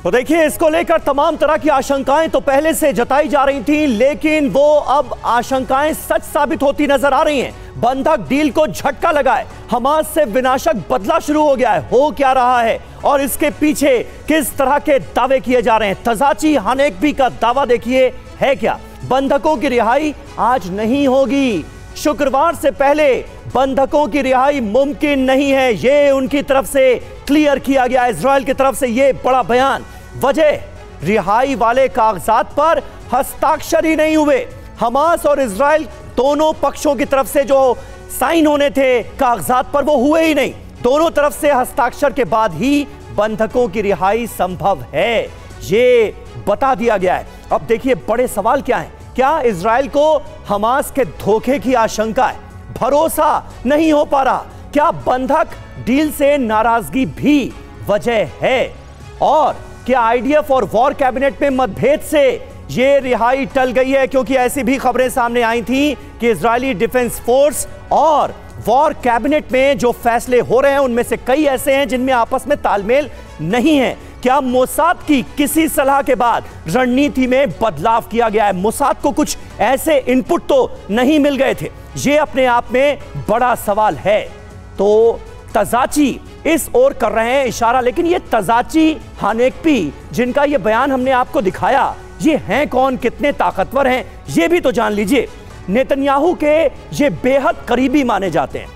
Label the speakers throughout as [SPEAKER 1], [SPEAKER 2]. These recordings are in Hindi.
[SPEAKER 1] तो देखिए, इसको लेकर तमाम तरह की आशंकाएं तो पहले से जताई जा रही थी, लेकिन वो अब आशंकाएं सच साबित होती नजर आ रही हैं। बंधक डील को झटका लगा है, हमास से विनाशक बदला शुरू हो गया है। हो क्या रहा है और इसके पीछे किस तरह के दावे किए जा रहे हैं? तजाची हानेकबी का दावा देखिए है क्या, बंधकों की रिहाई आज नहीं होगी। शुक्रवार से पहले बंधकों की रिहाई मुमकिन नहीं है, यह उनकी तरफ से क्लियर किया गया। इजराइल की तरफ से यह बड़ा बयान। वजह, रिहाई वाले कागजात पर हस्ताक्षर ही नहीं हुए। हमास और इजराइल दोनों पक्षों की तरफ से जो साइन होने थे कागजात पर, वो हुए ही नहीं। दोनों तरफ से हस्ताक्षर के बाद ही बंधकों की रिहाई संभव है, ये बता दिया गया है। अब देखिए, बड़े सवाल क्या है? क्या इजराइल को हमास के धोखे की आशंका है? भरोसा नहीं हो पा रहा? क्या बंधक डील से नाराजगी भी वजह है? और क्या आईडीएफ और वॉर कैबिनेट में मतभेद से यह रिहाई टल गई है? क्योंकि ऐसी भी खबरें सामने आई थी कि इजरायली डिफेंस फोर्स और वॉर कैबिनेट में जो फैसले हो रहे हैं उनमें से कई ऐसे हैं जिनमें आपस में तालमेल नहीं है। क्या मोसाद की किसी सलाह के बाद रणनीति में बदलाव किया गया है? मोसाद को कुछ ऐसे इनपुट तो नहीं मिल गए थे? यह अपने आप में बड़ा सवाल है। तो तजाची इस ओर कर रहे हैं इशारा, लेकिन ये तजाची हानेकबी जिनका ये बयान हमने आपको दिखाया, ये हैं कौन, कितने ताकतवर हैं, ये भी तो जान लीजिए। नेतन्याहू के ये बेहद करीबी माने जाते हैं।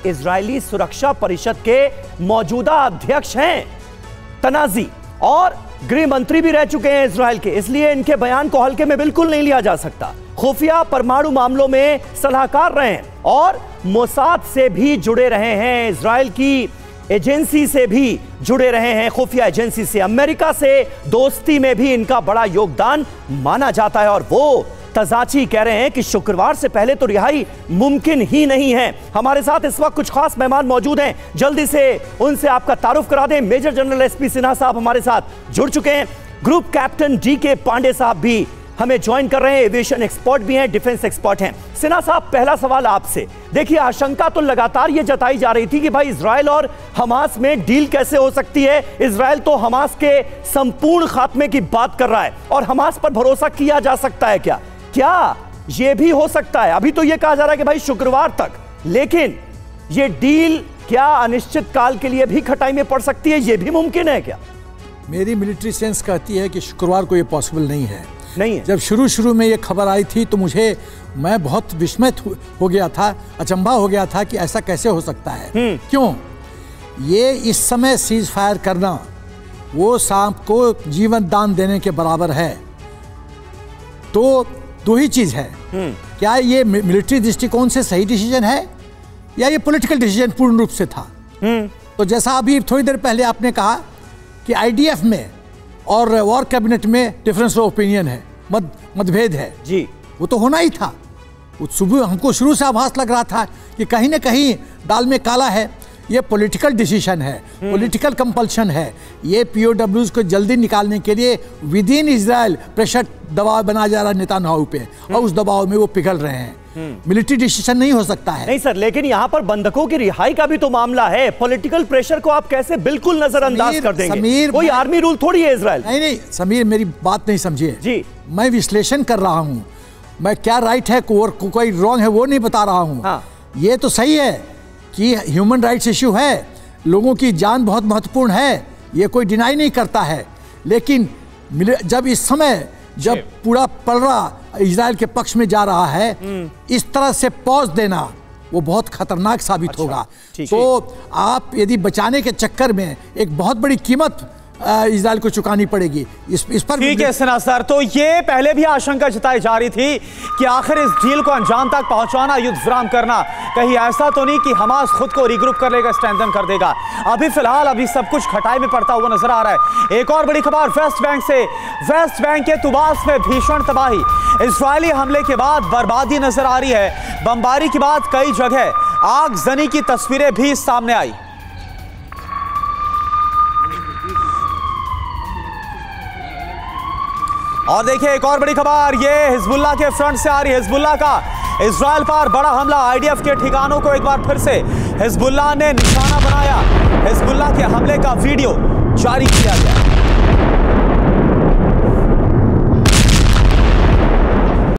[SPEAKER 1] इजरायली सुरक्षा परिषद के मौजूदा अध्यक्ष हैं तनाजी और गृह मंत्री भी रह चुके हैं इजराइल के, इसलिए इनके बयान को हल्के में बिल्कुल नहीं लिया जा सकता। खुफिया परमाणु मामलों में सलाहकार रहे हैं और मोसाद से भी जुड़े रहे हैं, इजराइल की एजेंसी से भी जुड़े रहे हैं, खुफिया एजेंसी से। अमेरिका से दोस्ती में भी इनका बड़ा योगदान माना जाता है। और वो तजाची कह रहे हैं कि शुक्रवार से पहले तो रिहाई मुमकिन ही नहीं है। हमारे साथ इस वक्त कुछ खास मेहमान मौजूद हैं, जल्दी से उनसे आपका तारुफ करा दें। मेजर जनरल एसपी सिन्हा साहब हमारे साथ जुड़ चुके हैं, ग्रुप कैप्टन डीके पांडे साहब भी हमें ज्वाइन कर रहे हैं, एविएशन एक्सपर्ट भी हैं, डिफेंस एक्सपर्ट हैं। सिन्हा साहब, पहला सवाल आपसे। देखिए, आशंका तो लगातार ये जताई जा रही थी कि भाई इजराइल और हमास में डील कैसे हो सकती है? इजराइल तो हमास के संपूर्ण खात्मे की बात कर रहा है और हमास पर भरोसा किया जा सकता है क्या? क्या ये भी हो सकता है? अभी तो ये कहा जा रहा है कि भाई शुक्रवार तक, लेकिन ये डील क्या अनिश्चित काल के लिए भी खटाई में पड़ सकती है? ये भी मुमकिन है क्या?
[SPEAKER 2] मेरी मिलिट्री सेंस कहती है कि शुक्रवार को ये पॉसिबल नहीं है।
[SPEAKER 1] नहीं है।
[SPEAKER 2] जब शुरू में ये खबर आई थी तो मैं बहुत विस्मित हो गया था, अचंभा हो गया था कि ऐसा कैसे हो सकता है। क्यों? ये इस समय सीज फायर करना वो सांप को जीवन दान देने के बराबर है। तो दो ही चीज है, क्या ये मिलिट्री दृष्टिकोण से सही डिसीजन है या ये पॉलिटिकल डिसीजन पूर्ण रूप से था? तो जैसा अभी थोड़ी देर पहले आपने कहा कि आईडीएफ में और वॉर कैबिनेट में डिफरेंस ऑफ ओपिनियन है, मतभेद है
[SPEAKER 1] जी,
[SPEAKER 2] वो तो होना ही था। सुबह हमको शुरू से आभास लग रहा था कि कहीं ना कहीं दाल में काला है। ये पॉलिटिकल डिसीजन है, पॉलिटिकल कंपल्शन है। ये पीओडब्ल्यूज को जल्दी निकालने के लिए विद इन इजराइल प्रेशर दबाव बनाया जा रहा है नेतन्याहू पे, और उस दबाव में वो पिघल रहे हैं। मिलिट्री डिसीजन नहीं हो सकता है।
[SPEAKER 1] नहीं सर, लेकिन यहाँ पर बंधकों की रिहाई का भी तो मामला है। पॉलिटिकल प्रेशर को आप कैसे बिल्कुल नजरअंदाज कर देंगे?
[SPEAKER 2] समीर,
[SPEAKER 1] कोई आर्मी रूल थोड़ी है इजराइल।
[SPEAKER 2] नहीं समीर, मेरी बात नहीं समझिए
[SPEAKER 1] जी।
[SPEAKER 2] मैं विश्लेषण कर रहा हूँ, मैं क्या राइट है कोई रॉन्ग है वो नहीं बता रहा हूँ।
[SPEAKER 1] हाँ। ये
[SPEAKER 2] तो सही है कि ह्यूमन राइट्स इश्यू है, लोगों की जान बहुत महत्वपूर्ण है, ये कोई डिनाई नहीं करता है। लेकिन जब इस समय जब पूरा पलड़ा इजराइल के पक्ष में जा रहा है, इस तरह से पॉज देना वो बहुत खतरनाक साबित होगा। तो आप यदि बचाने के चक्कर में एक बहुत बड़ी कीमत इजराइल को चुकानी पड़ेगी। इस पर
[SPEAKER 3] ठीक है सिन्हा सर, तो ये पहले भी आशंका जताई जा रही थी कि आखिर इस डील को अंजाम तक पहुंचाना, युद्ध विराम करना, कहीं ऐसा तो नहीं कि हमास खुद को रिग्रुप कर लेगा, स्ट्रेंथन कर देगा। अभी फिलहाल अभी सब कुछ खटाई में पड़ता हुआ नजर आ रहा है। एक और बड़ी खबर वेस्ट बैंक से। वेस्ट बैंक के तुबास में भीषण तबाही, इजरायली हमले के बाद बर्बादी नजर आ रही है। बमबारी के बाद कई जगह आगजनी की तस्वीरें भी सामने आई। और देखिए एक और बड़ी खबर, ये हिजबुल्लाह के फ्रंट से आ रही है। हिजबुल्लाह का इजराइल पर बड़ा हमला, आईडीएफ के ठिकानों को एक बार फिर से हिजबुल्लाह ने निशाना बनाया। हिजबुल्लाह के हमले का वीडियो जारी किया गया।